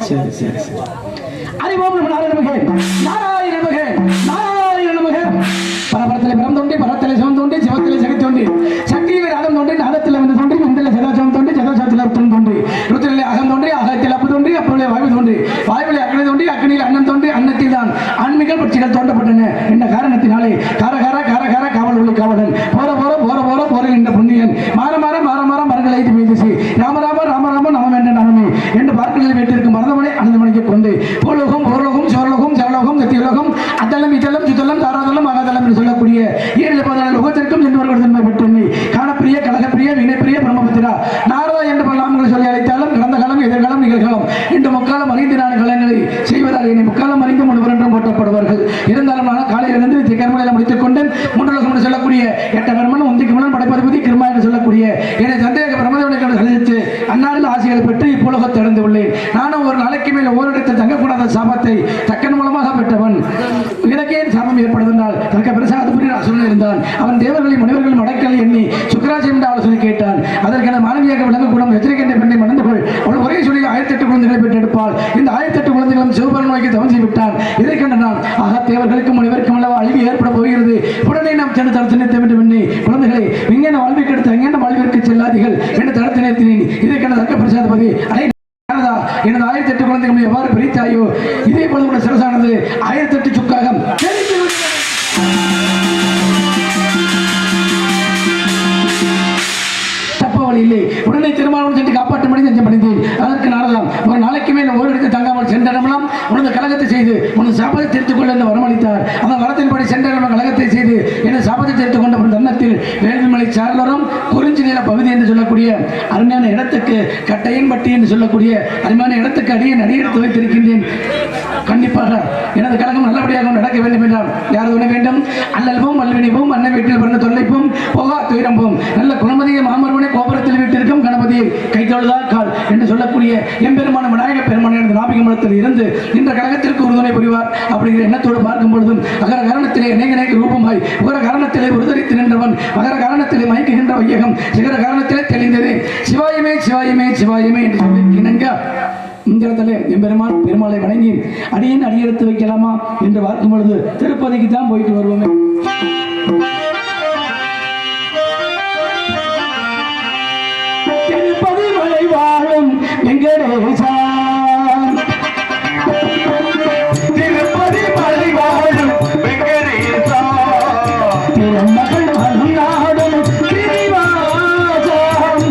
சரி சரி சரி. அறிவோம் பரபரத்தில் பிறம் தோண்டி பரத்திலே சிவம் தோண்டி சிவத்திலே சக்தி தோண்டி சக்தியிலே நாதம் தோண்டி நாதத்தில் வந்து தோண்டி முந்திலே சதாசம் தோண்டி சதாசத்தில் அர்த்தம் தோண்டி ருத்திலே அகம் தோண்டி அகத்தில் அப்பு தோண்டி அப்பொழுது வாயு தோண்டி வாயுவிலே அக்னி தோண்டி அக்னியில் அன்னம் தோண்டி அன்னத்தில் தான் ஆன்மீக பட்சிகள் தோண்டப்பட்டன என்ற காரணத்தினாலே காரகார காரகார காவல் உள்ள காவலன் போற போற போற போற போற என்ற புண்ணியன் மாற மாற மாற மாற மரங்களை மீது ராமராம ராமராம நமம் என்ற நமமே என்று பார்க்கலில் வீட்டிற்கு மருதமனை அனந்தமணிக்கு கொண்டு பூலோகம் போர்லோகம் சோர்லோகம் ஜவலோகம் கத்தியலோகம் அத்தலம் இத்தலம் சுத்தலம் தாராதலம் மகாதலம் என்று சொல்லக்கூடிய 7 லோகத்திற்கும் சென்றவர்கள் தன்மை பெற்றெண்ணி காணப்பிரிய கழகப்பிரிய வினைப்பிரிய பிரம்மபுத்திரா நாரதா என்று பல்லாமங்களை சொல்லி அழைத்தாலும் கடந்த காலம் எதிர்காலம் நிகழ்காலம் இன்று முக்காலம் அறிந்து நான் கலைஞரை செய்வதால் என்னை முக்காலம் அறிந்து முன்வர் என்றும் போற்றப்படுவார்கள். இருந்தாலும் நான் காலையில் இருந்து கர்மங்களை முடித்துக் கொண்டு மூன்றலோகம் என்று சொல்லக்கூடிய எட்டகர்மன் உந்திக்குமலன் படைப்பதிபதி கிருமா என்று சொல்லக்கூடிய என்னை சந்தேக பிரமதவனை சந்தித்து அன்னாரில் ஆசைகளை பெற்று இப்போலகத்தை அடைந்து உள்ளேன். நானும் ஒரு நாளைக்கு மேல் ஓரிடத்தில் தங்கக்கூடாத சாபத்தை தக்கன் மூலமாக பெற்றவன். எனக்கே சாபம் ஏற்படுவதால் தனக்கு பிரசாதபுரி அசுரன் இருந்தான். அவன் தேவர்களையும் முனிவர்களும் அடைக்கலை எண்ணி சுக்கராஜி என்ற ஆலோசனை கேட்டான். அதற்கான மாணவியாக விளங்கக்கூடும் எச்சரிக்கின்ற பெண்ணை மணந்து கொள். அவள் ஒரே சொல்லில் 1008 குழந்தைகளை பெற்றெடுப்பாள். இந்த 1008 குழந்தைகளும் சிவபெருமான் நோக்கி தவம் செய்து விட்டான். இதை கண்ட நான் ஆக தேவர்களுக்கும் முனிவருக்கும் அல்லவா அழிவு ஏற்பட போகிறது. உடனே நாம் சென்று தடுத்து நிறுத்த வேண்டும் எண்ணி குழந்தைகளை விஞ்ஞான வாழ்விற்கு எடுத்து அங்கேன வாழ்விற்கு செல்லாதீர்கள் என்று தடுத்து நிறுத்தினேன். இதை கண்ட தக்க பிரசாதபதி எனது 1008 குழந்தைகளை எவ்வாறு பிரித்தாயோ இதே போல கூட சிறசானது 1008 சுக்காக இல்லை. உடனே திருமணம் சென்று காப்பாற்றும்படி நெஞ்சம் அடைந்தேன். அதற்கு நாரதாம் ஒரு நாளைக்கு மேல் ஓரிடத்தில் தங்காமல் சென்றடமெல்லாம் உனது கழகத்தை செய்து உனது சாபத்தை தீர்த்துக் கொள்ள என்று வரமளித்தார். அந்த வரத்தின்படி சென்ற கழகத்தை செய்து எனது சாபத்தை தீர்த்துக் கொண்ட தருணத்தில் வேள்விமலை சாரலரும் குறிஞ்சி நில பகுதி என்று சொல்லக்கூடிய அருமையான இடத்துக்கு கட்டையின் பட்டி என்று சொல்லக்கூடிய அருமையான இடத்துக்கு அடியெடுத்து வைத்திருக்கின்றேன். கண்டிப்பாக எனது கழகம் நல்லபடியாக நடக்க வேண்டும் என்றால் யார் துணை வேண்டும்? அல்லல்போம் அல்வினிப்போம் அன்னை வீட்டில் பிறந்த தொல்லைப்போம் போகா துயரம்போம் நல்ல குணமதியை மாமர்வனை கோபுரத்தில் வீட்டிற்கும் கணபதியை கை தொழுதால் கால் என்று சொல்லக்கூடிய எம்பெருமான விநாயக பெருமான எனது நாபிகமலத்தில் இருந்து இந்த கழகத்திற்கு உறுதுணை புரிவார் அப்படிங்கிற எண்ணத்தோடு பார்க்கும் பொழுதும் அகர காரணத்திலே அநேக ரூபமாய் உகர காரணத்திலே உறுதரித்து நின்றவன் மகர காரணத்திலே மயக்குகின்ற வையகம் சிகர காரணத்திலே தெளிந்தது சிவாயமே சிவாயமே சிவாயமே என்று சொல்லி இணங்க இந்த இடத்துல எம்பெருமான் பெருமாளை வணங்கி அடியின் அடியெடுத்து வைக்கலாமா என்று பார்க்கும் பொழுது திருப்பதிக்கு தான் போயிட்டு வருவோமே. திருப்பதி மலை வாழும் வெங்கடேசா, திருப்பதி மலை வாழும் வெங்கடேசா, திருமகள் நாடும் கிரிவாசம்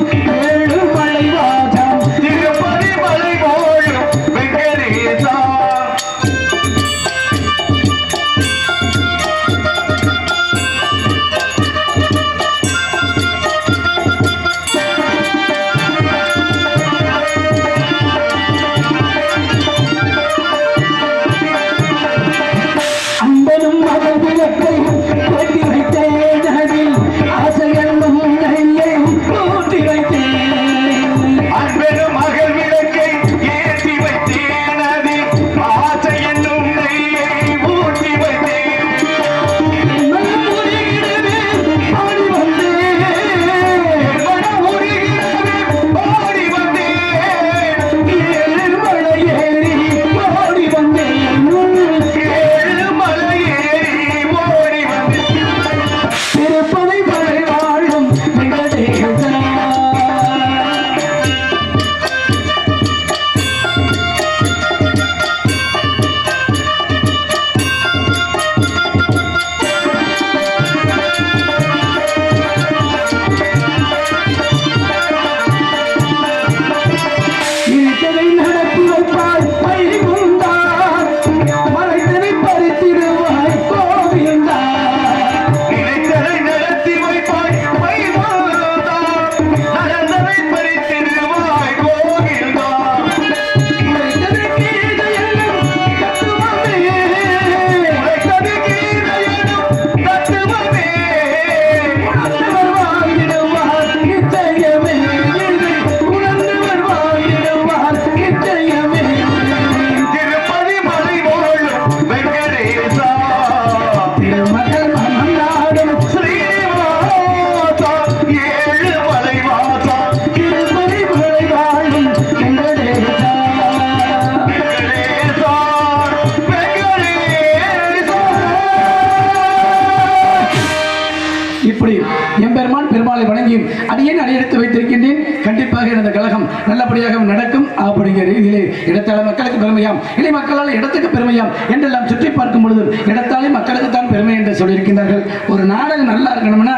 சொல்லியும் அடியேன் அடியெடுத்து வைத்திருக்கின்றேன். கண்டிப்பாக எனது கழகம் நல்லபடியாக நடக்கும் அப்படிங்கிற ரீதியிலே இடத்தால மக்களுக்கு பெருமையாம், இலை மக்களால் இடத்துக்கு பெருமையாம் என்றெல்லாம் சுற்றி பார்க்கும் பொழுது இடத்தாலே மக்களுக்கு தான் பெருமை என்று சொல்லியிருக்கின்றார்கள். ஒரு நாடகம் நல்லா இருக்கணும்னா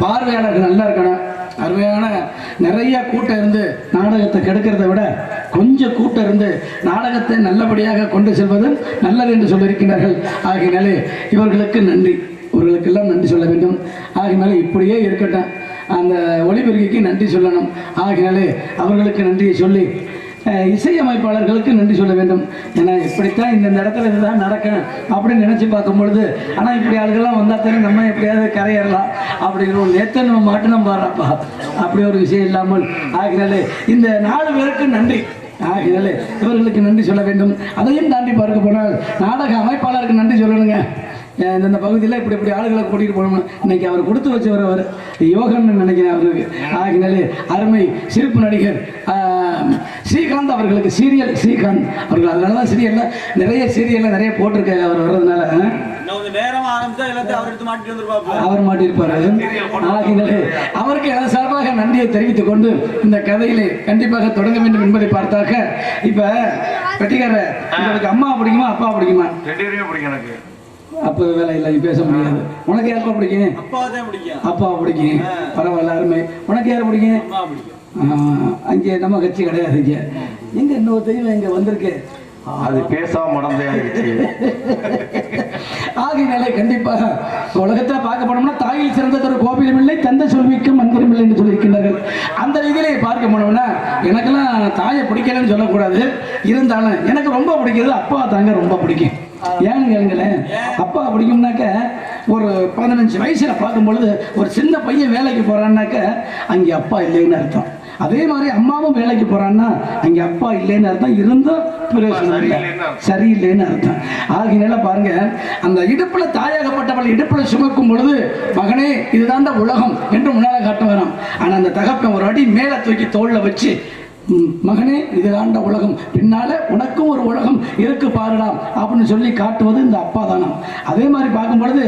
பார்வையாளர்கள் நல்லா இருக்கணும். அருமையான நிறைய கூட்டம் இருந்து நாடகத்தை கெடுக்கிறத விட கொஞ்சம் கூட்டம் இருந்து நாடகத்தை நல்லபடியாக கொண்டு செல்வது நல்லது என்று சொல்லியிருக்கிறார்கள். ஆகினாலே இவர்களுக்கு நன்றி, இவர்களுக்கெல்லாம் நன்றி சொல்ல வேண்டும். ஆகினாலே இப்படியே இருக்கட்டும், அந்த ஒளிபெருக்கிக்கு நன்றி சொல்லணும். ஆகினாலே அவர்களுக்கு நன்றியை சொல்லி இசையமைப்பாளர்களுக்கு நன்றி சொல்ல வேண்டும். ஏன்னா இப்படித்தான் இந்த இடத்துல இதுதான் நடக்கும் அப்படின்னு நினச்சி பார்க்கும் பொழுது, ஆனால் இப்படி ஆளுகள்லாம் வந்தால் தானே நம்ம எப்படியாவது கரையேறலாம் அப்படிங்கிற ஒரு நேற்று நம்ம மாட்டினம் பாருப்பா, அப்படி ஒரு விஷயம் இல்லாமல். ஆகினாலே இந்த 4 பேருக்கு நன்றி. ஆகினாலே இவர்களுக்கு நன்றி சொல்ல வேண்டும். அதையும் தாண்டி பார்க்க போனால் நாடக அமைப்பாளருக்கு நன்றி சொல்லணுங்க. இந்த பகுதியில் இப்படி ஆளுகளை கூட்டிகிட்டு போகணும். இன்னைக்கு அவர் கொடுத்து வச்சவர் அவர் யோகன்னு நினைக்கிறேன் அவருக்கு. ஆகினாலே அருமை சிரிப்பு நடிகர் ஸ்ரீகாந்த் அவர்களுக்கு சீரியல் ஸ்ரீகாந்த் அவர்கள், அதனால தான் சீரியலில் நிறைய போட்டிருக்காரு அவர் வர்றதுனால. அவர் மாட்டியிருப்பாரு. ஆகினாலே அவருக்கு எனது சார்பாக நன்றியை தெரிவித்துக் கொண்டு இந்த கதையிலே கண்டிப்பாக தொடங்க வேண்டும் என்பதை பார்த்தாக்க, இப்ப வெட்டிக்கார உங்களுக்கு அம்மா பிடிக்குமா அப்பா பிடிக்குமா? எனக்கு அப்போ வேலை இல்லை, பேச முடியாது. உனக்கு யாருப்பா பிடிக்கும்? அப்பா பிடிக்கும். பரவாயில்ல, அருமை. உனக்கு யார் பிடிக்கும்? அங்கே நம்ம கட்சி கிடையாது. இங்கே எங்க இன்னொரு தெய்வம் இங்கே வந்திருக்கு, அது பேசாம மடந்தையாயிருச்சு. ஆகினாலே கண்டிப்பாக உலகத்தை பார்க்க போனோம்னா தாயில் சிறந்ததொரு கோவிலும் இல்லை, தந்தை சொல்விக்கும் மந்திரம் இல்லை என்று சொல்லியிருக்கின்றார்கள். அந்த ரீதியிலே பார்க்க போனோம்னா எனக்கெல்லாம் தாயை பிடிக்கலன்னு சொல்லக்கூடாது. இருந்தாலும் எனக்கு ரொம்ப பிடிக்கிறது அப்பா தாங்க ரொம்ப பிடிக்கும். ஏன்னு கேளுங்களேன், அப்பா பிடிக்கும்னாக்க ஒரு 15 வயசுல பார்க்கும் பொழுது ஒரு சின்ன பையன் வேலைக்கு போறான்னாக்க அங்கே அப்பா இல்லைன்னு அர்த்தம். அதே மாதிரி அம்மாவும் வேலைக்கு போறான்னா அங்கே அப்பா இல்லைன்னு அர்த்தம், இருந்தும் பிரயோஜனம் இல்லை, சரியில்லைன்னு அர்த்தம். ஆகினால பாருங்க, அந்த இடுப்புல தாயாகப்பட்டவள் இடுப்புல சுமக்கும் பொழுது மகனே இதுதான் உலகம் என்று முன்னால காட்ட வரான். ஆனா அந்த தகப்பன் ஒரு அடி மேல தூக்கி தோல்ல வச்சு, மகனே இது ஆண்ட உலகம், பின்னால உனக்கும் ஒரு உலகம் இருக்கு பாருடாம் அப்படின்னு சொல்லி காட்டுவது இந்த அப்பா தானம். அதே மாதிரி பார்க்கும் பொழுது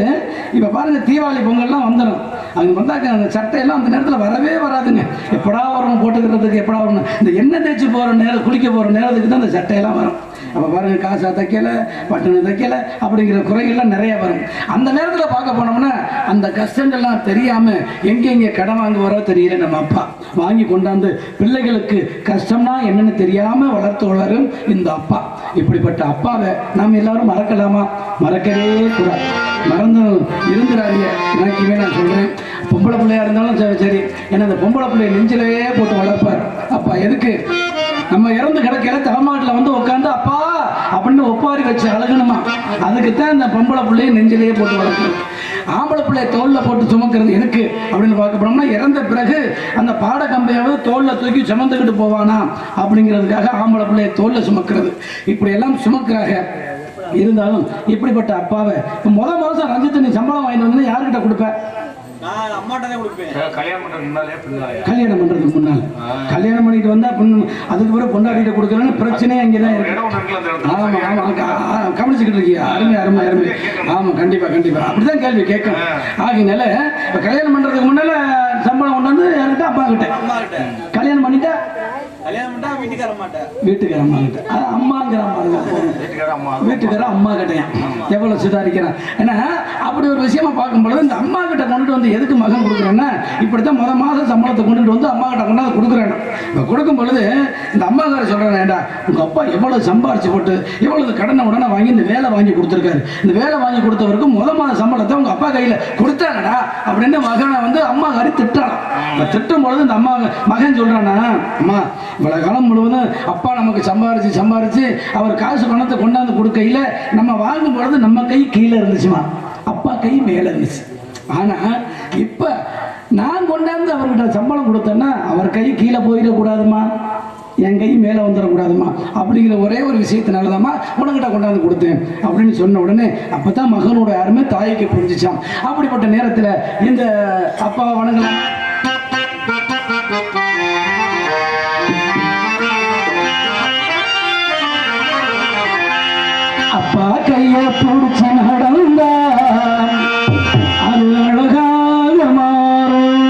இப்ப பாருங்க, தீபாவளி பொங்கல்லாம் வந்துடும். அங்கே வந்தாக்க அந்த சட்டையெல்லாம் அந்த நேரத்தில் வரவே வராதுங்க. எப்படா வரணும் போட்டுக்கிறதுக்கு, எப்படா வரணும், இந்த எண்ணெய் தேய்ச்சி போகிற நேரம், குளிக்க போகிற நேரத்துக்கு தான் அந்த சட்டையெல்லாம் வரும். அப்போ பாருங்க, காசா தைக்கலை, பட்டணம் தைக்கலை அப்படிங்கிற குறைகள்லாம் நிறைய வரும். அந்த நேரத்தில் பார்க்க போனோம்னா அந்த கஷ்டங்கள்லாம் தெரியாமல் எங்கெங்கே கடன் வாங்க வரோ தெரியல, நம்ம அப்பா வாங்கி கொண்டாந்து பிள்ளைகளுக்கு கஷ்டம்னா என்னன்னு தெரியாமல் வளர்த்து வளரும் இந்த அப்பா. இப்படிப்பட்ட அப்பாவை நாம் எல்லாரும் மறக்கலாமா? மறக்கவே கூடாது. மறந்து இருந்துடாதீங்க. எனக்குமே நான் சொல்கிறேன், பொம்பளை பிள்ளையா இருந்தாலும் சரி, ஏன்னா அந்த பொம்பளை பிள்ளைய நெஞ்சிலேயே போட்டு வளர்ப்பார் அப்பா. எதுக்கு? நம்ம இறந்து கிடக்கிற தலைமாட்டில் வந்து உட்காந்து அப்பா அப்படின்னு ஒப்பாரி வச்சு அழகணுமா, அதுக்குத்தான் இந்த பொம்பளை பிள்ளைய நெஞ்சிலேயே போட்டு வளர்க்கணும். ஆம்பளை பிள்ளைய தோல்ல போட்டு சுமக்கிறது எதுக்கு அப்படின்னு பார்க்க போனோம்னா, இறந்த பிறகு அந்த பாட கம்பையாவது தோல்ல தூக்கி சுமந்துக்கிட்டு போவானா அப்படிங்கிறதுக்காக ஆம்பளை பிள்ளைய தோல்ல சுமக்கிறது. இப்படி எல்லாம் சுமக்கிறாங்க. இருந்தாலும் இப்படிப்பட்ட அப்பாவை முத மாதம் ரஞ்சித் நீ சம்பளம் வாங்கிட்டு வந்து யாருக்கிட்ட கொடுப்ப? கல்யாணம் பண்றதுக்கு முன்னால கல்யாணம் பண்ணிட்டு வந்தா அதுக்கு பிறகு பொண்டாட்டிட்ட கொடுக்கலன்னு பிரச்சனையே அங்கேதான் இருக்கு. ஆமா ஆமா, கவனிச்சுக்கிட்டு இருக்கியா? அருமை அருமை அருமை. ஆமா, கண்டிப்பா கண்டிப்பா அப்படிதான் கேள்வி கேட்கணும். ஆகினால கல்யாணம் பண்றதுக்கு முன்னால சம்பளம் கொண்டு வந்து யார்கிட்ட? அப்பா கிட்ட. கல்யாணம் பண்ணிட்டா வீட்டுக்கார அம்மா கிட்ட. அம்மாங்கிற வீட்டுக்கார அம்மா கிட்டையா எவ்வளவு சுதாரிக்கிறான். ஏன்னா அப்படி ஒரு விஷயமா பார்க்கும்பொழுது இந்த அம்மா கிட்ட கொண்டுட்டு வந்து எதுக்கு மகன் கொடுக்குறேன்னா, இப்படித்தான் முத மாதம் சம்பளத்தை கொண்டுட்டு வந்து அம்மா கிட்ட கொண்டாந்து கொடுக்குறேன். இப்போ கொடுக்கும் பொழுது இந்த அம்மாக்கார சொல்றேன், ஏண்டா உங்க அப்பா எவ்வளவு சம்பாரிச்சு போட்டு எவ்வளவு கடனை உடனே வாங்கி இந்த வேலை வாங்கி கொடுத்துருக்காரு, இந்த வேலை வாங்கி கொடுத்தவருக்கு முத மாத சம்பளத்தை உங்க அப்பா கையில கொடுத்தாங்கடா அப்படின்னு மகனை வந்து அம்மா காரி திட்டாளாம். திட்டும் பொழுது இந்த அம்மா மகன் சொல்றானா, அம்மா இவ்வளவு காலம் முழுவதும் அப்பா நமக்கு சம்பாரிச்சு அவர் காசு பணத்தை கொண்டாந்து கொடுக்கையில நம்ம வாங்கும் பொழுது நம்ம கை கீழே இருந்துச்சுமா, அப்பா கை மேல இருந்துச்சு. ஆனா இப்ப நான் கொண்டாந்து அவர்கிட்ட சம்பளம் கொடுத்தேன்னா அவர் கை கீழே போயிடக்கூடாதுமா, என் கை மேலே வந்துடக்கூடாதுமா அப்படிங்கிற ஒரே ஒரு விஷயத்தினாலதாம்மா உனக்கிட்ட கொண்டாந்து கொடுத்தேன் அப்படின்னு சொன்ன உடனே அப்பதான் மகனோட யாருமே தாய்க்கு புரிஞ்சிச்சான். அப்படிப்பட்ட நேரத்தில் இந்த அப்பாவை வணங்கலாம். அப்பா கைய பிடிச்சி நடந்தா அது அழகாக மாறும்,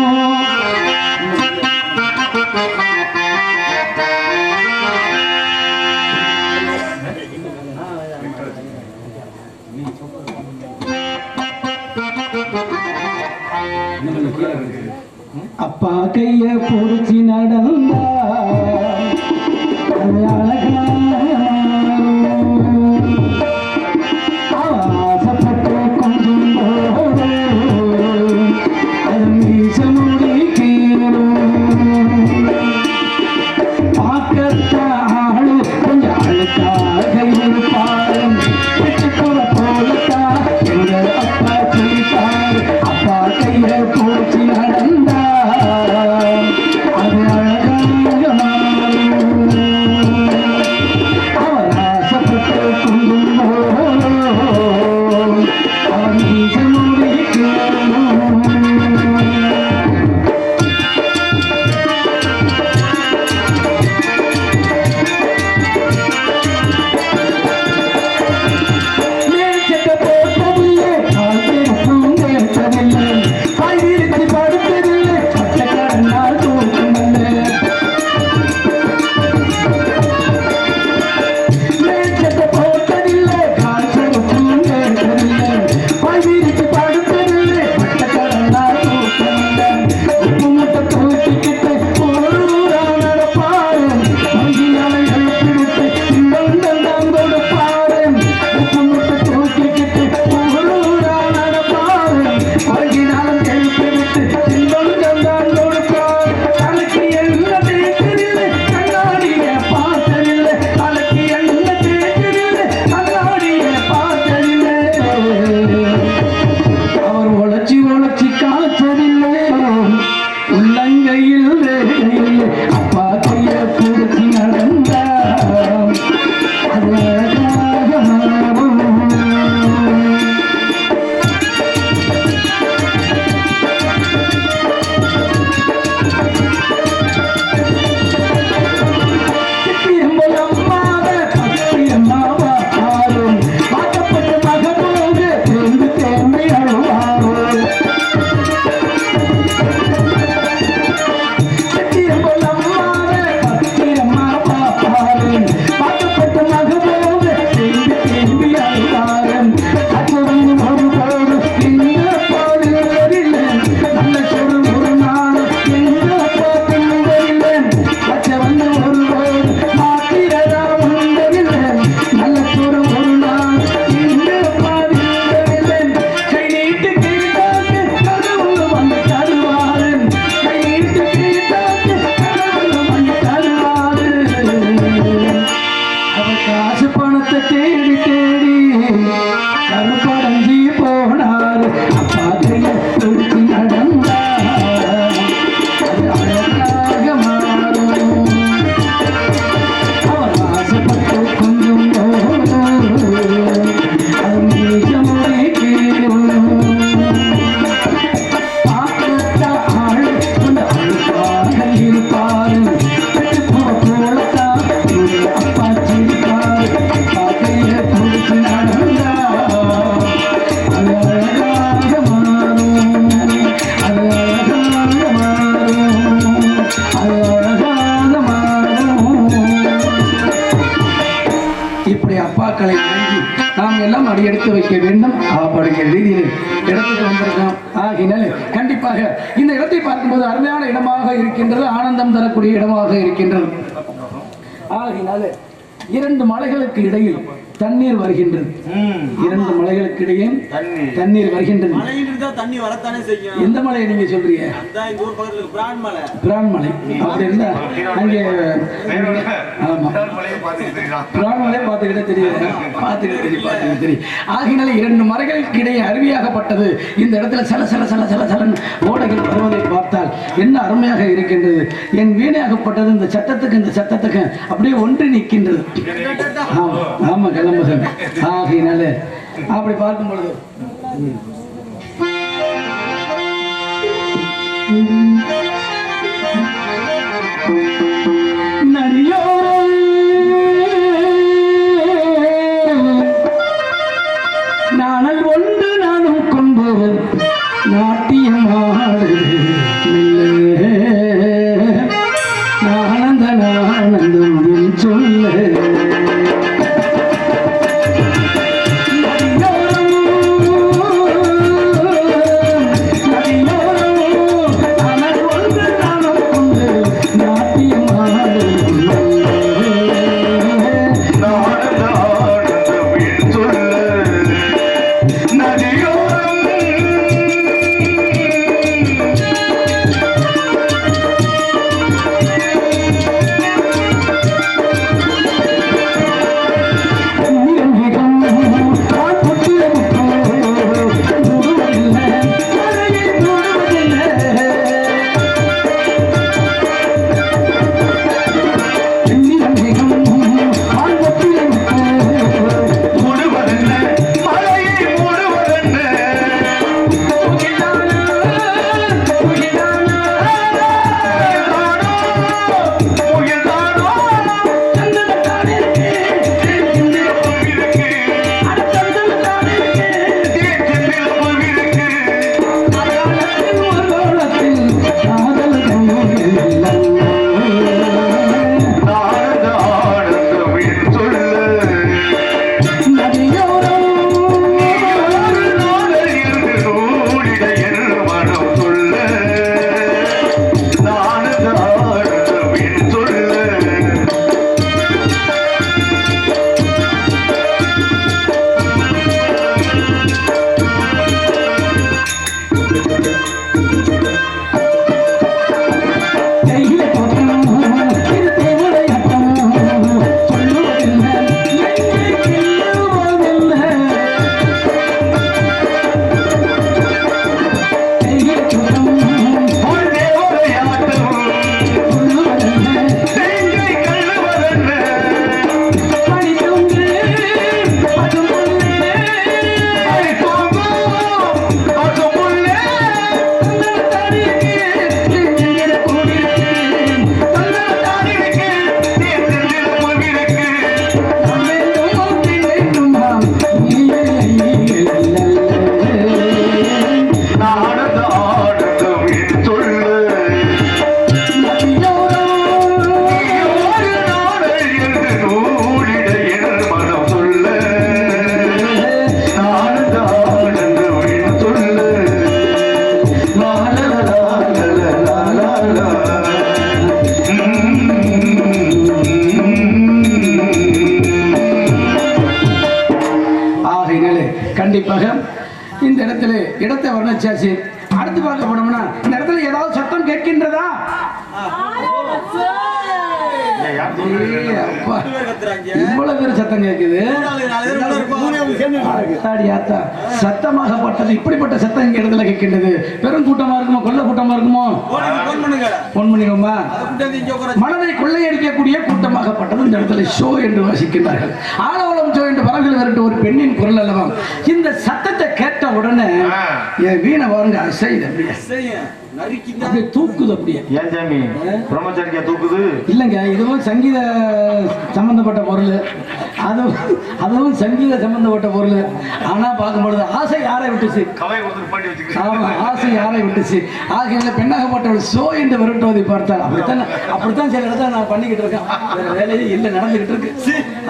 மக்களை வணங்கி நாம் எல்லாம் அடியெடுத்து வைக்க வேண்டும் அப்படிங்கிற ரீதியில் இடத்துக்கு வந்திருக்கோம். ஆகினால் கண்டிப்பாக இந்த இடத்தை பார்க்கும்போது அருமையான இடமாக இருக்கின்றது, ஆனந்தம் தரக்கூடிய இடமாக இருக்கின்றது. ஆகினால 2 மலைகளுக்கு இடையில் தண்ணீர் வருகின்றது. 2 மலைகளுக்கு இடையே தண்ணீர் வருகின்றது. எந்த மலையை நீங்க சொல்றீங்க? பிரான்மலை. அப்படி இருந்தா அங்கே பிரான்மலை பார்த்துக்கிட்டே தெரியும். ஆகினால 2 மலைகளுக்கு இடையே அருவியாகப்பட்டது. இந்த இடத்துல சல சல சல சல சலன் ஓடைகள் வருவதை பார்த்தால் என்ன அருமையாக இருக்கின்றது. என் வீணையாகப்பட்டது இந்த சட்டத்துக்கு அப்படியே ஒன்றி நிற்கின்றது. ஆமா கிளம்புகள். ஆகையினால அப்படி பார்க்கும் பொழுது நரியோரம் நானல் ஒன்று நானும் கொண்டு நாட்டியமாடு ஆனந்தம் சொல்ல கண்டிப்பாக இந்த இடத்துல இடத்தை வர்ணிச்சாச்சு. அடுத்து பார்க்க போனோம்னா இந்த இடத்துல ஏதாவது சத்தம் கேட்கின்றதா? இவ்வளவு பேர் சத்தம் கேட்குது. சத்தமாகப்பட்டது இப்படிப்பட்ட சத்தம் இங்க இடத்துல கேட்கின்றது. பெரும் கூட்டமா இருக்குமோ, கொள்ள கூட்டமா இருக்குமோ? போன் பண்ணிக்கோமா. மனதை கொள்ளையடிக்கக்கூடிய கூட்டமாகப்பட்டது இந்த இடத்துல ஷோ என்று வாசிக்கின்றார்கள். ஆலோலம் ஷோ என்று பறவைகள் விரட்டு ஒரு பெண்ணின் குரல் அல்லவா. இந்த சத்தத்தை கேட்ட உடனே என் வீணை பாருங்க அசைது. அப்படியே அப்படியே தூக்குது. அப்படியே ஏன் சாமி பிரம்மச்சாரிக்கா தூக்குது? இல்லைங்க, இதுவும் சங்கீத சம்பந்தப்பட்ட பொருள், அதுவும் சங்கீத சம்பந்தப்பட்ட பொருள். ஆனா பார்க்கும்பொழுது ஆசை யாரை விட்டுச்சு? ஆமா, ஆசை யாரை விட்டுச்சு? ஆகிய பெண்ணாகப்பட்டவள் சோ என்று விரட்டுவதை பார்த்தால் அப்படித்தான் சில இடத்துல நான் பண்ணிக்கிட்டு இருக்கேன். வேற வேலையே இல்லை, நடந்துகிட்டு இருக்கு.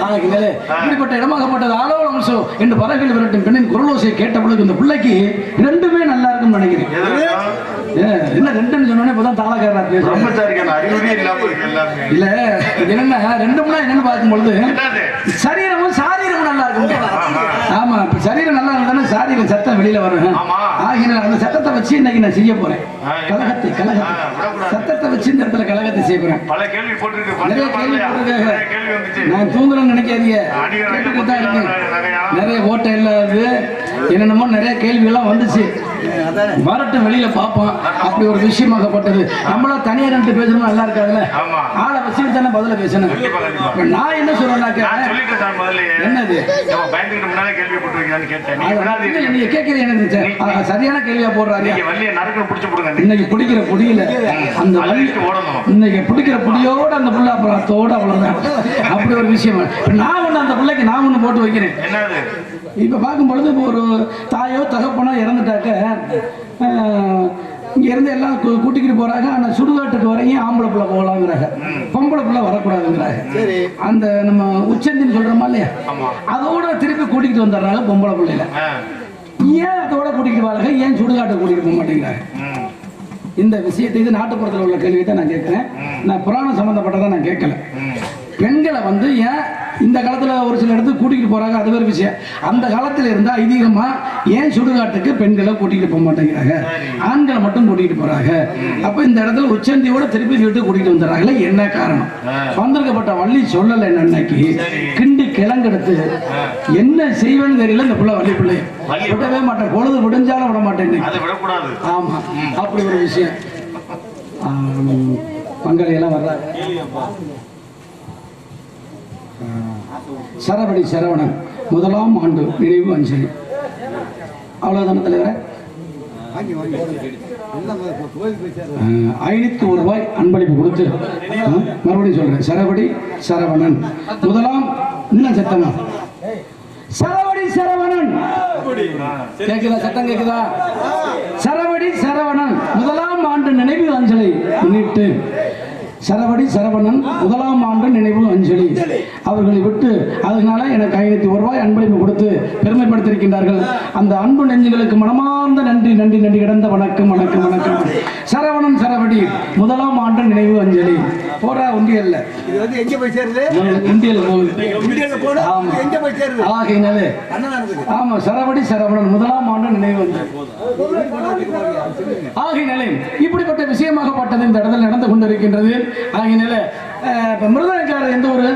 ஆகினால இப்படிப்பட்ட இடமாகப்பட்டது ஆலோலம் சோ என்று பறவைகள் விரட்டும் பெண்ணின் குரலோசையை கேட்ட பொழுது இந்த பிள்ளைக்கு ரெண்டுமே நல்லா இருக்கும்னு நினைக்கிறேன். என்ன ரெண்டுன்னு சொன்னோன்னே இப்பதான் தாளக்காரா பேசுறேன். இல்ல என்னன்னா ரெண்டும்னா என்னன்னு பார்க்கும்பொழுது சரீரமும் சாரீரமும் நல்லா இருக்கும். ஆமா, சரீரம் நல்லா இருந்தா சாரீரம் சத்தம் வெளியில வரும். ஆகினால அந்த சத்தத்தை வச்சு இன்னைக்கு நான் செய்ய போறேன். கலகத்தை சத்தத்தை வச்சு இந்த இடத்துல கலகத்தை செய்ய போறேன். நிறைய கேள்வி போட்டிருக்காங்க. நான் தூங்குறேன்னு நினைக்காதீங்க, நிறைய ஓட்டை இல்லாது என்னென்னமோ நிறைய கேள்விகள்லாம் வந்துச்சு. வரட்டும், வெளியில பார்ப்போம். அப்படி ஒரு விஷயமாகப்பட்டது. நம்மளா தனியா ரெண்டு பேசணும் நல்லா இருக்காதுல்ல, ஆளை வச்சுட்டு தானே பதில பேசணும். நான் என்ன சொல்றேன்னாக்க என்னது நீங்க கேட்கறது எனக்கு சரியான கேள்வியா போடுறாரு. இன்னைக்கு பிடிக்கிற புடியில அந்த இன்னைக்கு பிடிக்கிற புடியோட அந்த புள்ள அப்புறத்தோட அவ்வளவுதான். அப்படி ஒரு விஷயம். நான் ஒண்ணு அந்த பிள்ளைக்கு நான் ஒண்ணு போட்டு வைக்கிறேன். இப்ப பார்க்கும் பொழுது ஒரு தாயோ தகப்பனோ இறந்துட்டாக்க இங்க இருந்து எல்லாம் கூட்டிக்கிட்டு போறாங்க. ஆனா சுடுகாட்டுக்கு வரையும் ஆம்பளை பிள்ளை போகலாங்கிறாங்க, பொம்பளை பிள்ளை வரக்கூடாதுங்கிறாங்க. அந்த நம்ம உச்சந்தின்னு சொல்றோமா இல்லையா, அதோட திருப்பி கூட்டிகிட்டு வந்துடுறாங்க பொம்பளை பிள்ளைல. ஏன் அதோட கூட்டிகிட்டு வராங்க, ஏன் சுடுகாட்டை கூட்டிகிட்டு போக மாட்டேங்கிறாங்க? இந்த விஷயத்தை இது நாட்டுப்புறத்தில் உள்ள கேள்வியை தான் நான் கேட்கிறேன். நான் புராணம் சம்பந்தப்பட்டதான் நான் கேட்கல. பெண்களை ஏன் இந்த காலத்துல ஒரு சில இடத்துக்கு கூட்டிகிட்டு போறாங்க, அது வேறு விஷயம். அந்த காலத்துல இருந்தா ஐதீகமா ஏன் சுடுகாட்டுக்கு பெண்களை கூட்டிகிட்டு போக மாட்டேங்கிறாங்க, ஆண்களை மட்டும் கூட்டிகிட்டு போறாங்க? அப்ப இந்த இடத்துல உச்சந்தியோட திருப்பி வீட்டு கூட்டிகிட்டு வந்துடுறாங்களே, என்ன காரணம்? வந்திருக்கப்பட்ட வள்ளி சொல்லல அன்னைக்கு கிண்டி கிளங்கெடுத்து என்ன செய்வேன்னு தெரியல. இந்த பிள்ளை வள்ளி பிள்ளை விடவே மாட்டேன், பொழுது விடுஞ்சாலும் விட மாட்டேன். ஆமா, அப்படி ஒரு விஷயம். பங்காளியெல்லாம் வர்றாங்க. சரவடி சரவணன் முதலாம் ஆண்டு நினைவு அஞ்சலி. அவ்வளவுதான தலைவர. 501 ரூபாய் அன்பளிப்பு கொடுத்து மறுபடியும் சொல்றேன். சரவடி சரவணன் முதலாம் இன்னும் சத்தமா சரவடி சரவணன் கேக்குதா? சத்தம் கேக்குதா? சரவடி சரவணன் முதலாம் ஆண்டு நினைவு அஞ்சலி முன்னிட்டு சரவடி சரவணன் முதலாம் ஆண்டு நினைவு அஞ்சலி அவர்களை விட்டு அதனால எனக்கு 501 ரூபாய் அன்பளிப்பு கொடுத்து பெருமைப்படுத்தியிருக்கின்றார்கள். அந்த அன்பு நெஞ்சுகளுக்கு மனமார்ந்த நன்றி நன்றி நன்றி கிடந்த வணக்கம் வணக்கம் வணக்கம். சரவணன் சரவடி முதலாம் ஆண்டு நினைவு அஞ்சலி. போறா உண்டியல்ல எங்க போய் சேருது? உண்டியல் போகுது. ஆகையினாலே ஆமா, சரவடி சரவணன் முதலாம் ஆண்டு நினைவு அஞ்சலி. ஆகையினாலே இப்படிப்பட்ட விஷயமாகப்பட்டது இந்த இடத்தில் நடந்து கொண்டிருக்கின்றது. ஆகினால மிருதங்காரர் எந்த ஊரு?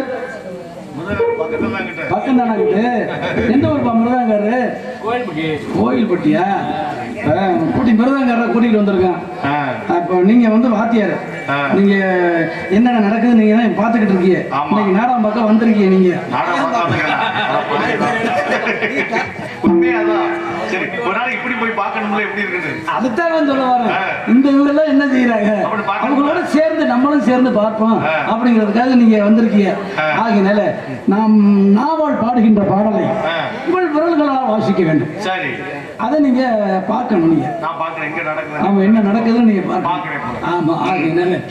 பக்கம் தானே. எந்த ஊர் மிருதங்காரரு? கோயில்பட்டியா? மிருதங்காரரை கூட்டிகிட்டு வந்திருக்கேன். அப்போ நீங்க வாத்தியார், நீங்க என்னென்ன நடக்குது நீங்க தான் பார்த்துக்கிட்டு இருக்கீங்க. இன்னைக்கு நாடகம் பார்க்க வந்திருக்கீங்க. நீங்க அதுதான் சொல்ல வரேன். இந்த இவரெல்லாம் என்ன செய்யறாங்க, அவங்களோட சேர்ந்து நம்மளும் சேர்ந்து பார்ப்போம் அப்படிங்கிறதுக்காக நீங்க வந்திருக்கீங்க. ஆகினால நாம் நாவல் பாடுகின்ற பாடலை உங்கள் விரல்களால் வாசிக்க வேண்டும். அதை நீங்க பார்க்கணும். நீங்க ஆமா, என்ன நடக்குதுன்னு நீங்க பார்க்கணும். ஆமா, ஆகினால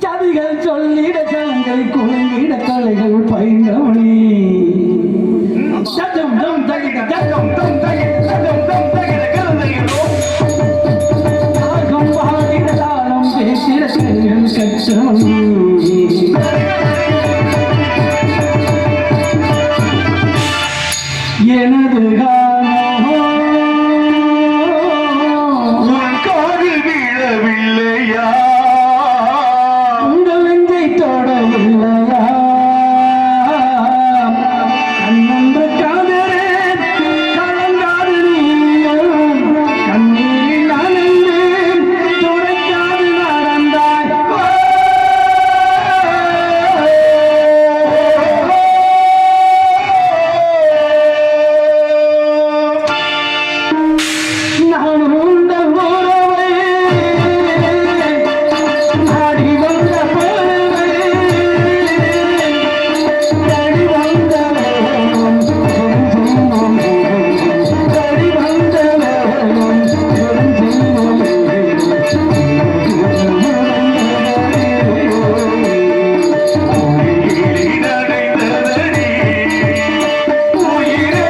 சதிகள் சொல்லிட சலங்கை குலுங்கிட கலைகள் பைந்தவனி ஜம் ஜம் தகிட ஜம் ஜம் தகிட ஜம் ஜம் தகிட கலந்தையோ தாகம் பாடிட தாளம் பேசிட கைகள் கற்றவனி எனது காதில் வீழவில்லையா உங்கள் நெஞ்சை தொடவில்லையா கண்ணென்று காதரே கலங்காது நீங்கள் கண்ணீரில் அணைந்தேன் துடைக்காது நடந்தாய் நான் உங்கள் உறவை நாடி வந்த பறவை தேடி வந்த வேகம் செல்வம் தேடி வந்த வேகம் செல்வம் நடைந்ததடி உயிரே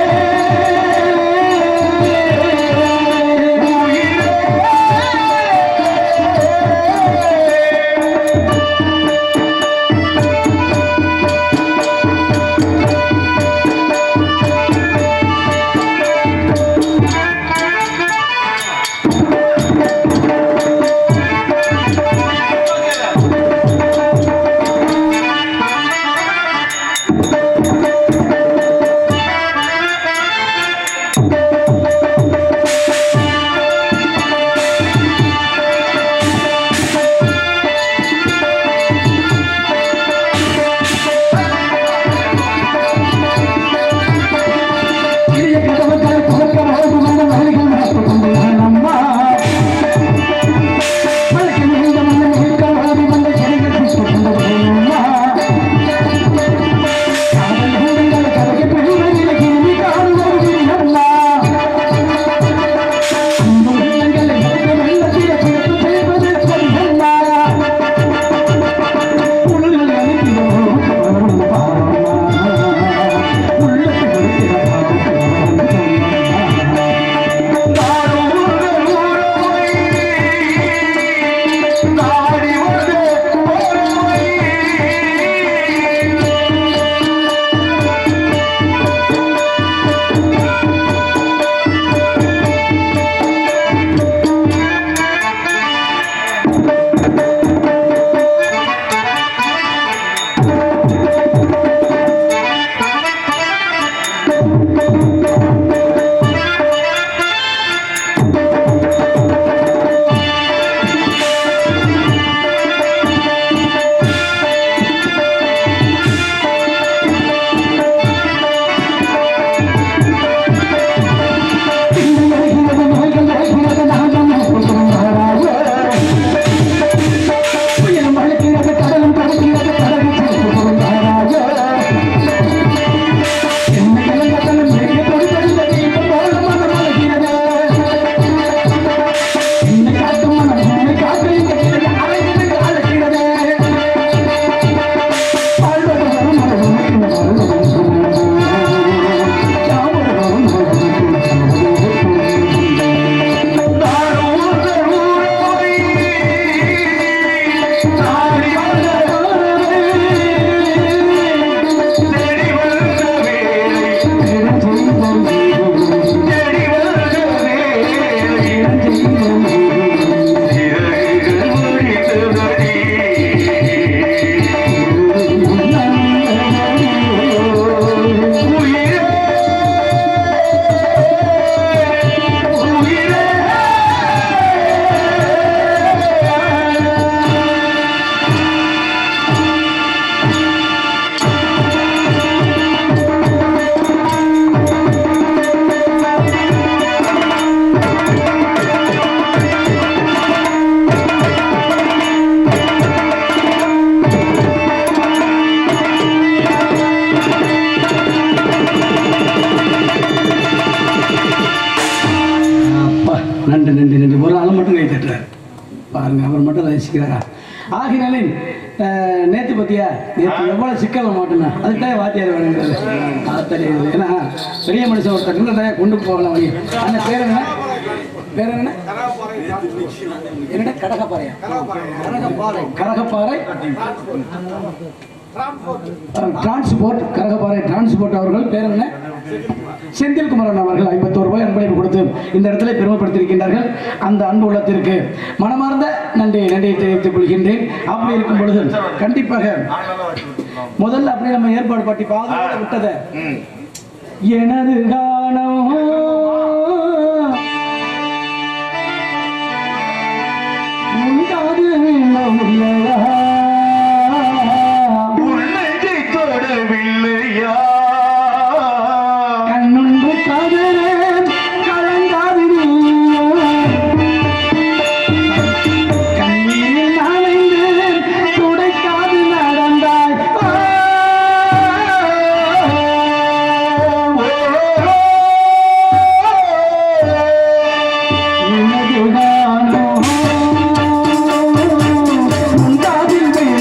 இளைய கதவுகளை துறக்க வாழ்வுமான வழிகள் நடத்துக் கொண்டேன் அம்மா மலைக்கு மிகுந்த மண்ணை மிகுக்க வாழ்வி வந்த செடிகள் சுட்டுக் கொண்டேன் அம்மா காதல் கூடங்களை கதைக்கு பெருமையில கிருமி காணுவது அம்மா இந்த உள்ளங்களை எடுத்து வெள்ளத்தில சேர்த்து செய்வது அம்மா உலகில் அனுப்பினோம் பாரம்மா உள்ளத்தை கொடுக்கிற நன்றி நன்றி நன்றி ஒரு ஆள் மட்டும் கை தட்டுறாரு பாருங்க அவர் மட்டும் ரசிக்கிறாரா ஆகினாலே நேற்று பத்தியா நேற்று எவ்வளவு சிக்கல மாட்டேன்னா அதுக்காக வாத்தியார் வேணுங்கிறது அது தெரியாது. ஏன்னா பெரிய மனுஷன் ஒருத்தர் கொண்டு போகலாம் வழி. அந்த பேர் என்ன பேர் என்ன என்னடா கடகப்பாறையா கரகப்பாறை டிரான்ஸ்போர்ட் கரகப்பாறை டிரான்ஸ்போர்ட் அவர்கள் பேர் என்ன செந்தில்குமரன் அவர்கள் 51 ரூபாய் அன்பளிப்பு கொடுத்து இந்த இடத்துல பெருமைப்படுத்தியிருக்கின்றார்கள். அந்த அன்பு உள்ளத்திற்கு மனமார்ந்த நன்றியை தெரிவித்துக் கொள்கின்றேன். அப்படி இருக்கும் பொழுது கண்டிப்பாக முதல்ல அப்படி நம்ம ஏற்பாடு பட்டி பாதுகாக்க விட்டத எனது காணம் உண்டாது இல்லையா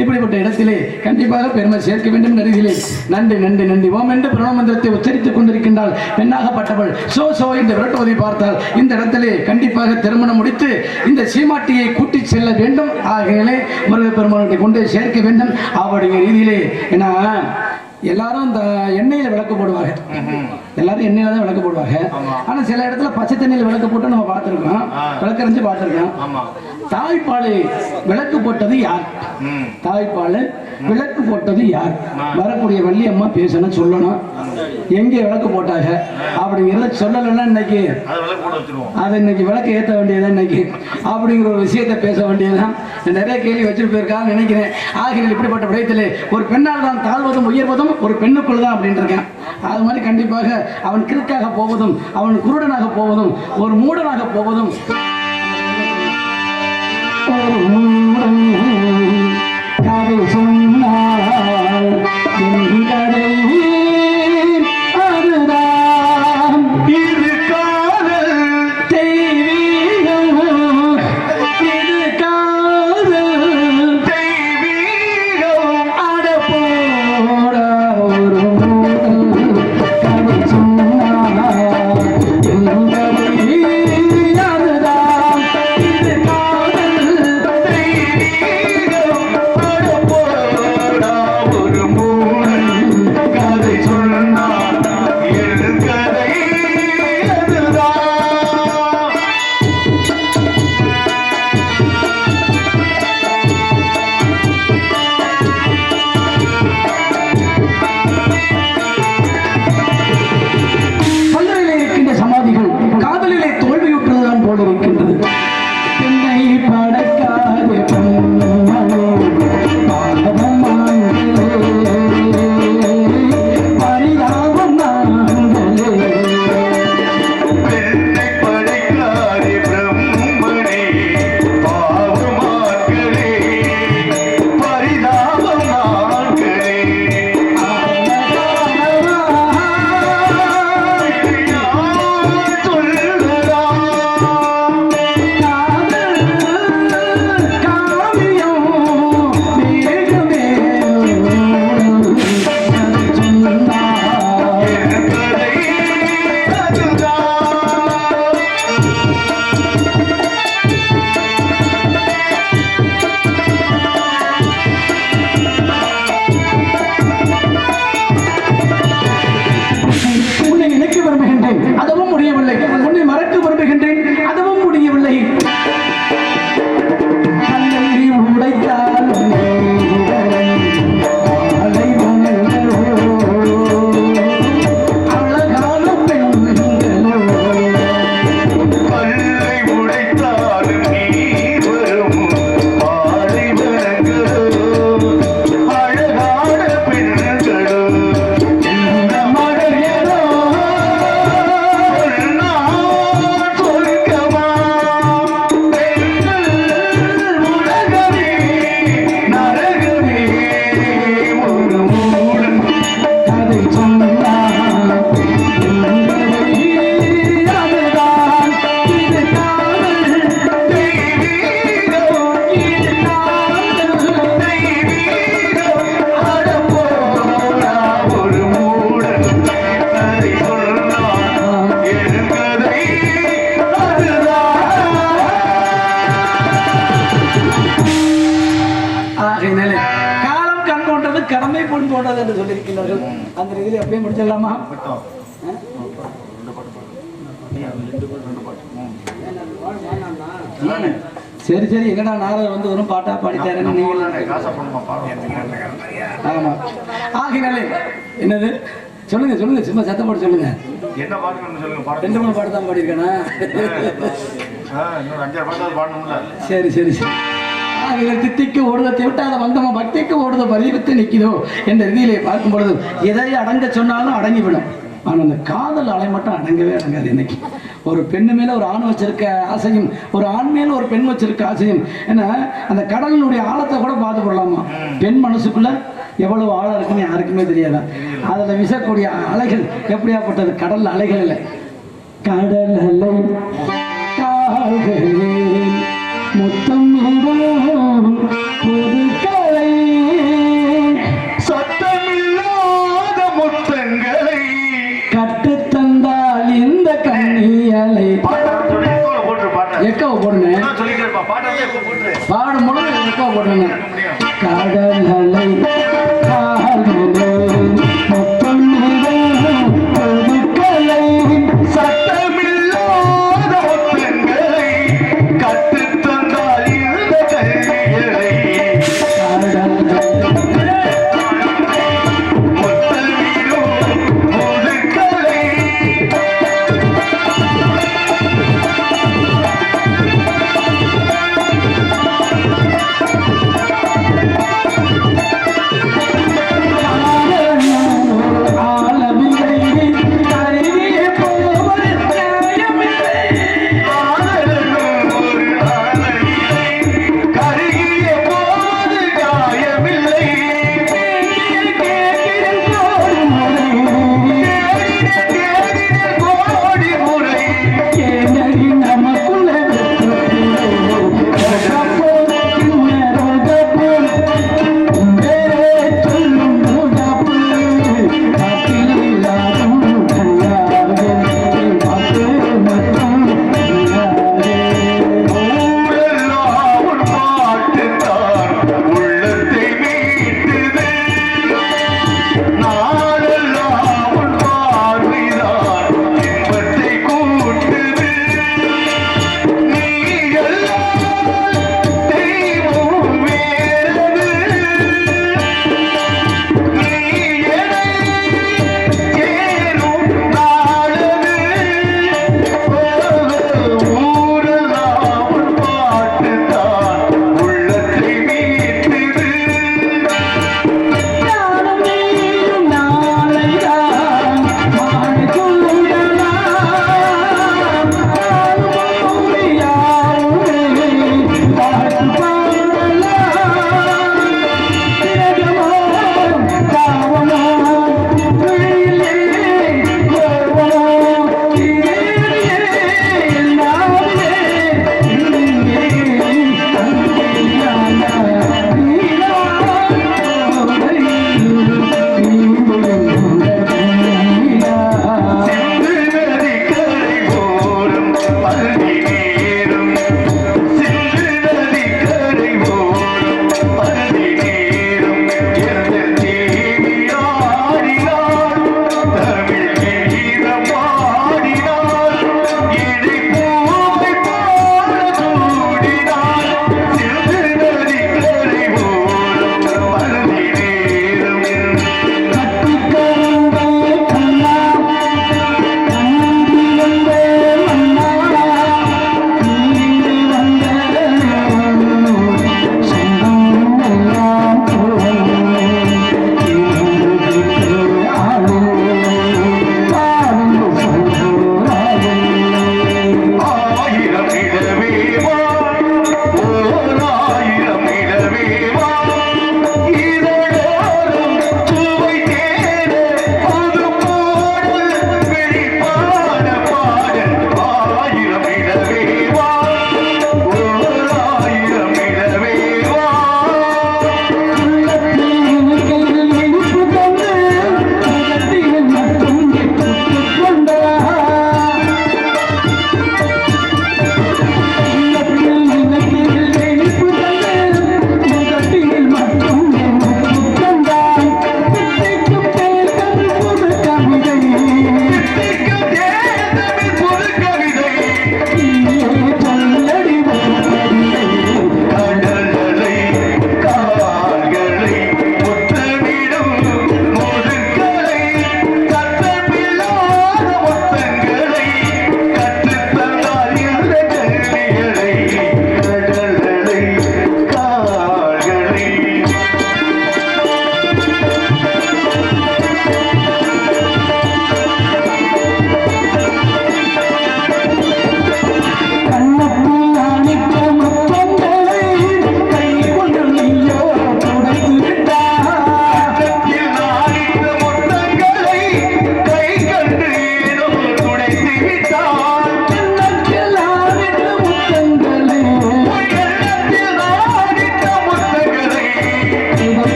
இப்படிப்பட்ட இடத்திலே கண்டிப்பாக பெருமை சேர்க்க வேண்டும் நெருகிலே நன்றி நன்றி நன்றி ஓம் என்று பிரணவமந்திரத்தை உச்சரித்துக் கொண்டிருக்கின்றால் பெண்ணாகப்பட்டவள் சோ என்று விரட்டுவதை பார்த்தால் இந்த இடத்திலே கண்டிப்பாக திருமணம் முடித்து இந்த சீமாட்டியை கூட்டி செல்ல வேண்டும். ஆகையிலே முருகப்பெருமானை கொண்டு சேர்க்க வேண்டும். அவருடைய ரீதியிலே ஏன்னா எல்லாரும் இந்த எண்ணெயில விளக்கு போடுவாங்க, எல்லாரும் எண்ணெயில தான் விளக்கு போடுவாங்க. ஆனா சில இடத்துல பச்சை தண்ணியில விளக்கு போட்டு நம்ம பார்த்துருக்கோம், விளக்கறிஞ்சு பார்த்துருக்கோம். தாய்ப்பாலை விளக்கு போட்டது யார்? தாய்ப்பாலை விளக்கு போட்டது யார்? வரக்கூடிய வள்ளி அம்மா பேசணும், சொல்லணும். எங்கே விளக்கு போட்டாங்க அப்படிங்கிறத சொல்லலைன்னா இன்னைக்கு அதை இன்னைக்கு விளக்கு ஏற்ற வேண்டியதான் இன்னைக்கு அப்படிங்கிற ஒரு விஷயத்தை பேச வேண்டியதுதான். நிறைய கேள்வி வச்சுட்டு போயிருக்கான்னு நினைக்கிறேன். ஆகினால் இப்படிப்பட்ட விடயத்திலே ஒரு பெண்ணால் தான் தாழ்வதும் உயர்வதும் ஒரு பெண்ணுக்குள் தான் அப்படின்னு இருக்கேன். அது மாதிரி கண்டிப்பாக அவன் கிறுக்காக போவதும் அவன் குருடனாக போவதும் ஒரு மூடனாக போவதும் கதை சொன்னால் கதை அதுதான் இது காதல் தெய்வீகம் இது காதல் தெய்வீகம் அட போட ஒரு கதை சொன்னால் கடமை பொன் போன்றது என்று சொல்லியிருக்கிறார்கள். அந்த ரீதியில் அப்படியே முடிச்சிடலாமா? சரி சரி, எங்கடா நாரதர் வந்து வெறும் பாட்டா பாடித்தாருன்னு நீங்கள். ஆமா, ஆகினாலே என்னது சொல்லுங்க சொல்லுங்க, சும்மா சத்தம் போட்டு சொல்லுங்க. என்ன பாட்டு சொல்லுங்க? 2-3 பாட்டு தான் பாடியிருக்கேனா? சரி சரி சரி. தித்திக்கு ஓடுதத்தை விட்டாத வந்தம பக்திக்கு ஓடுத பரிவித்து நிற்கிதோ என்ற ரீதியிலே பார்க்கும் பொழுது எதை அடங்க சொன்னாலும் அடங்கிவிடும். ஆனால் அந்த காதல் அலை மட்டும் அடங்கவே அடங்காது. இன்னைக்கு ஒரு பெண்ணு மேல ஒரு ஆண் வச்சிருக்க ஆசையும் ஒரு ஆண் மேல ஒரு பெண் வச்சிருக்க ஆசையும், ஏன்னா அந்த கடலினுடைய ஆழத்தை கூட பார்த்து கொள்ளலாமா? பெண் மனசுக்குள்ள எவ்வளவு ஆழம் இருக்குன்னு யாருக்குமே தெரியாதா? அதுல விசக்கூடிய அலைகள் எப்படியாப்பட்டது? கடல் அலைகள் இல்லை, கடல் அலை கால்களே முத்தம் புதுக்கலை சத்தமில்லாத முத்தங்களை கட்டுத்தந்தால் இந்த கண்ணியலை. எக்கவை போடுங்க, பாடும் பொழுது எக்கவை போடுங்க. கடல் அலை கால்களே முத்தம் புதுக்கலை சத்தமில்லாத முத்தங்களை கட்டுத்தந்தால்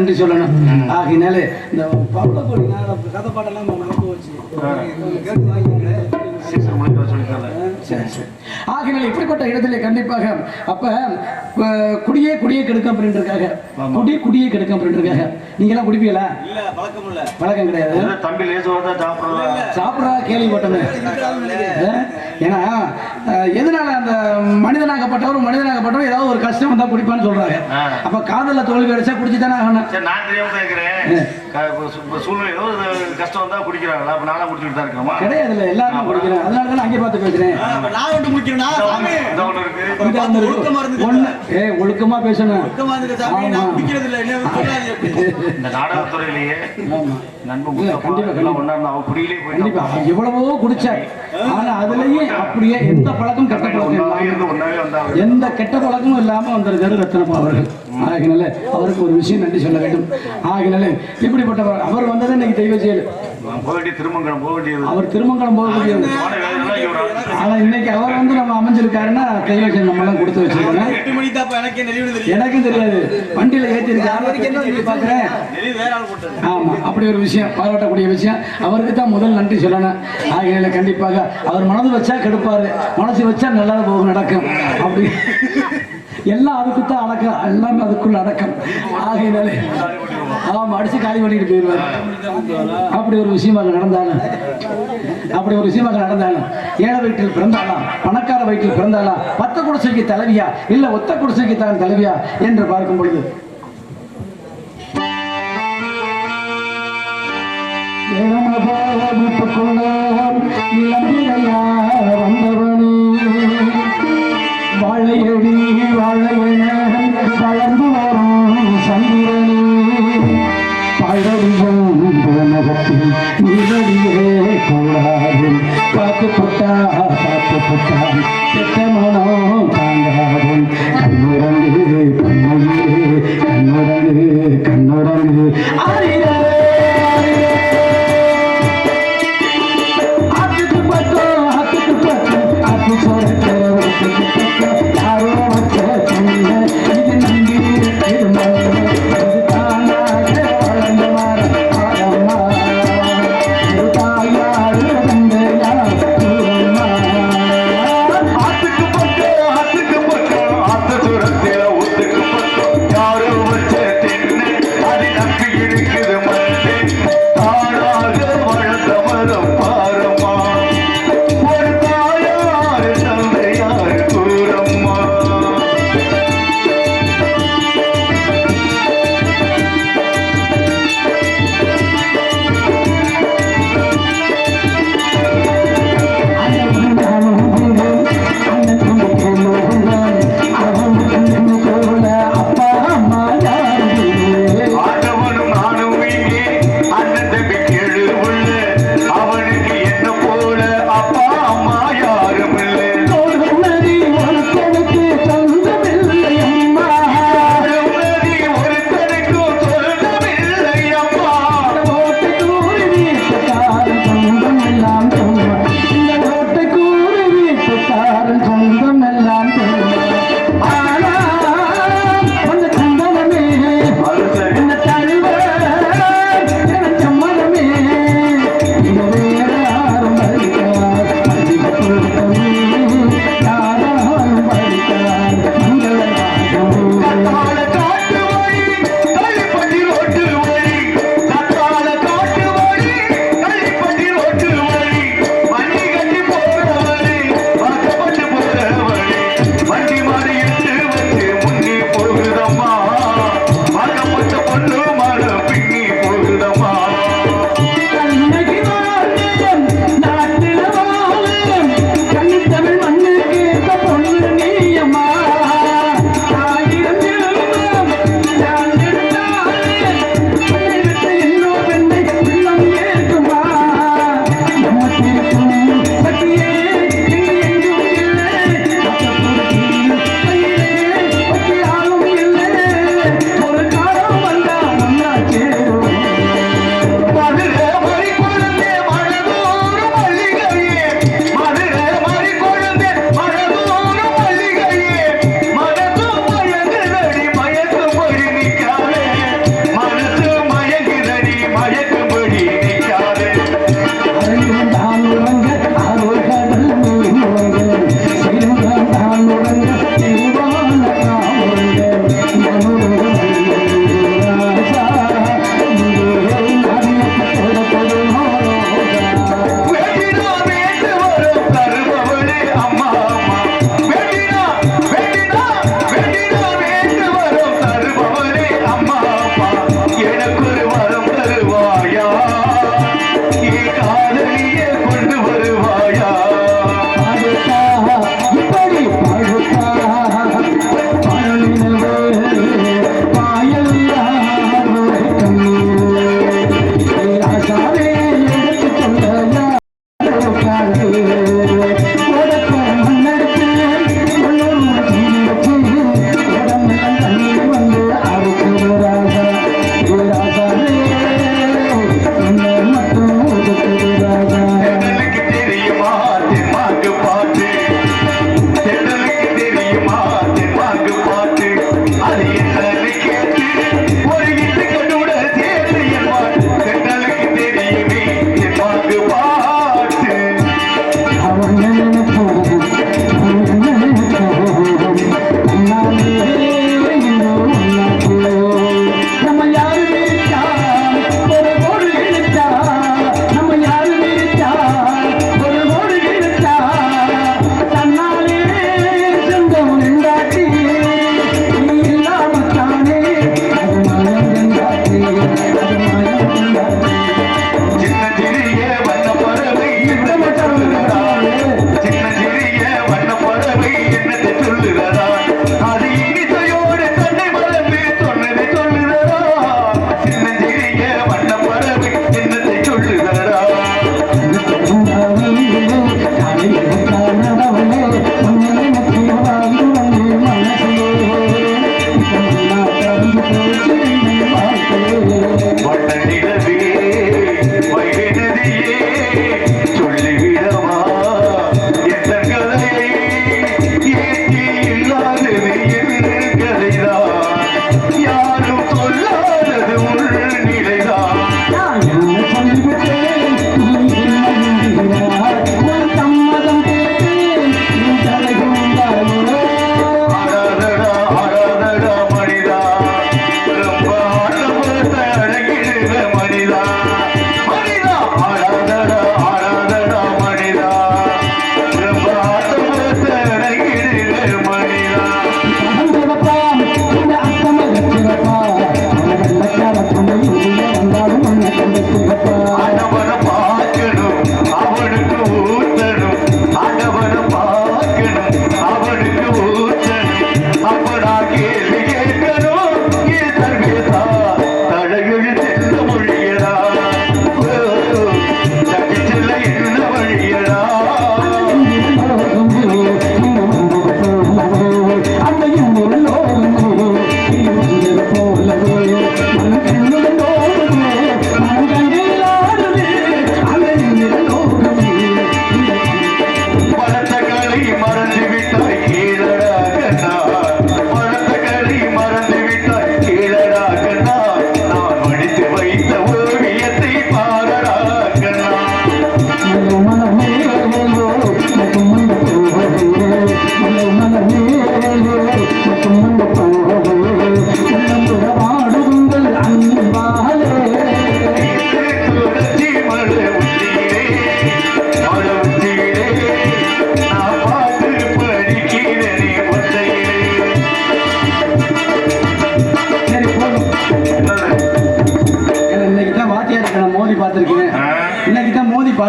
நன்றி சொல்லணும். ஆகினாலே இந்த பவளக்கொடி கதை பாட்டெல்லாம் மறந்து வச்சு ஆகினால இப்படிப்பட்ட இடத்துல கண்டிப்பாக அப்ப குடியே கெடுக்கும் அப்படின்னு இருக்காங்க. குடியே கெடுக்கும் அப்படின்னு இருக்காங்க. நீங்க எல்லாம் குடிப்பீங்களா? பழக்கம் கிடையாது. சாப்பிடறா கேள்விப்பட்டது. ஏன்னா எதனால அந்த மனிதனாகப்பட்டவர் ஏதாவது ஒரு கஷ்டம் வந்தா குடிப்பான்னு சொல்றாங்க. அப்ப காதல்ல தோல்வி அடைச்சா குடிச்சுதானே ஆகணும். கிடையாதுல்ல, எல்லாரும் குடிக்கிறேன். அதனாலதான் அங்கே பார்த்து பேசுறேன். ஒழுக்கமா பேசணும். எவ்வளவோ குடிச்சார். ஆனா அதுலயும் அப்படியே எந்த பழக்கம் கெட்ட பழக்கம் எந்த கெட்ட பழக்கமும் இல்லாம வந்திருக்காரு ரத்னப்பா அவர்கள். ஆகினால அவருக்கு ஒரு விஷயம் நன்றி சொல்ல வேண்டும். ஆகினால இப்படிப்பட்டவர் அவர் வந்தது இன்னைக்கு தெய்வ செயல். அவர் திருமங்கலம் போக முடியாது. ஆனா இன்னைக்கு அவர் வந்து நம்ம அமைஞ்சிருக்காருன்னா தெய்வ செயல் நம்ம எல்லாம் கொடுத்து வச்சிருக்கோம். எனக்கும் தெரியாது, வண்டியில ஏற்றிருக்காரு பாக்குறேன். ஆமா, அப்படி ஒரு விஷயம், பாராட்டக்கூடிய விஷயம். அவருக்கு தான் முதல் நன்றி சொல்லணும். ஆகினால கண்டிப்பாக அவர் மனது வச்சா கெடுப்பாரு, மனசு வச்சா நல்லா போகும் நடக்கும். அப்படி எல்லாம் அதுக்குத்தான் அடக்கம், எல்லாமே அதுக்குள்ள அடக்கம். ஆகையினாலே ஆமா அடிச்சு காலி பண்ணிட்டு போயிடுவார். அப்படி ஒரு விஷயமாக நடந்தாலும் ஏழை வீட்டில் பிறந்தாலாம் பணக்கார வீட்டில் பிறந்தாலா, 10 குடிசைக்கு தலைவியா இல்ல ஒத்த குடிசைக்கு தான் தலைவியா என்று பார்க்கும் பொழுது வாழையடி வாழையன வளர்ந்து வரும் சந்திரனே, பழடியும் நகத்தில் நீரடியே கூடாது. காத்து போட்டான் செத்த மனம் தாங்காது. கண்ணுரங்கு தாயாரு தந்தையா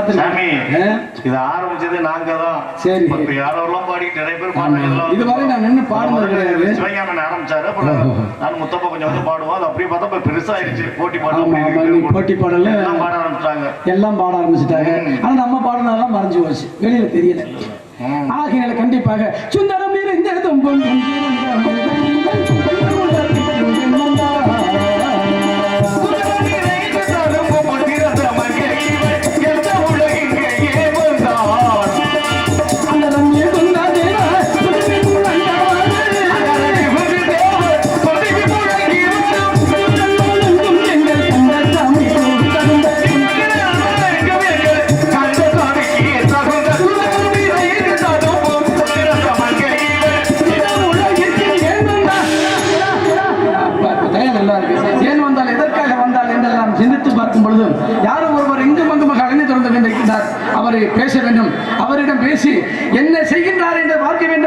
பார்த்திருக்கேன். சாமி இது ஆரம்பிச்சது நாங்க தான். சரி. இப்ப யாரெல்லாம் பாடிட்டு நிறைய பேர் பாடுறாங்க. இதுவரை நான் நின்று பாடுனது கிடையாது. சிவஞானன் ஆரம்பிச்சாரு. அப்புறம் நான் முத்தப்பா கொஞ்சம் கொஞ்சம் பாடுவோம். அது அப்படியே பார்த்தா இப்ப பெருசாயிருச்சு. போட்டி ஆமா ஆமா நீ போட்டி பாடல எல்லாம் பாட ஆரம்பிச்சிட்டாங்க. எல்லாம் பாட ஆரம்பிச்சுட்டாங்க. ஆனா நம்ம பாடுனதெல்லாம் மறைஞ்சு போச்சு, வெளியில தெரியல. ஆகையால கண்டிப்பாக சுந்தரம் நிறைந்ததும் ஏன் வந்தால் எதற்காக வந்தால் என்றெல்லாம் சிந்தித்து பார்க்கும் பொழுது யாரும் ஒருவர் இங்கும் அங்குமாக அழைந்து தொடர்ந்து கொண்டிருக்கிறார். அவரை பேச வேண்டும். அவரிடம் பேசி என்ன செய்கின்றார் என்று பார்க்க வேண்டும்.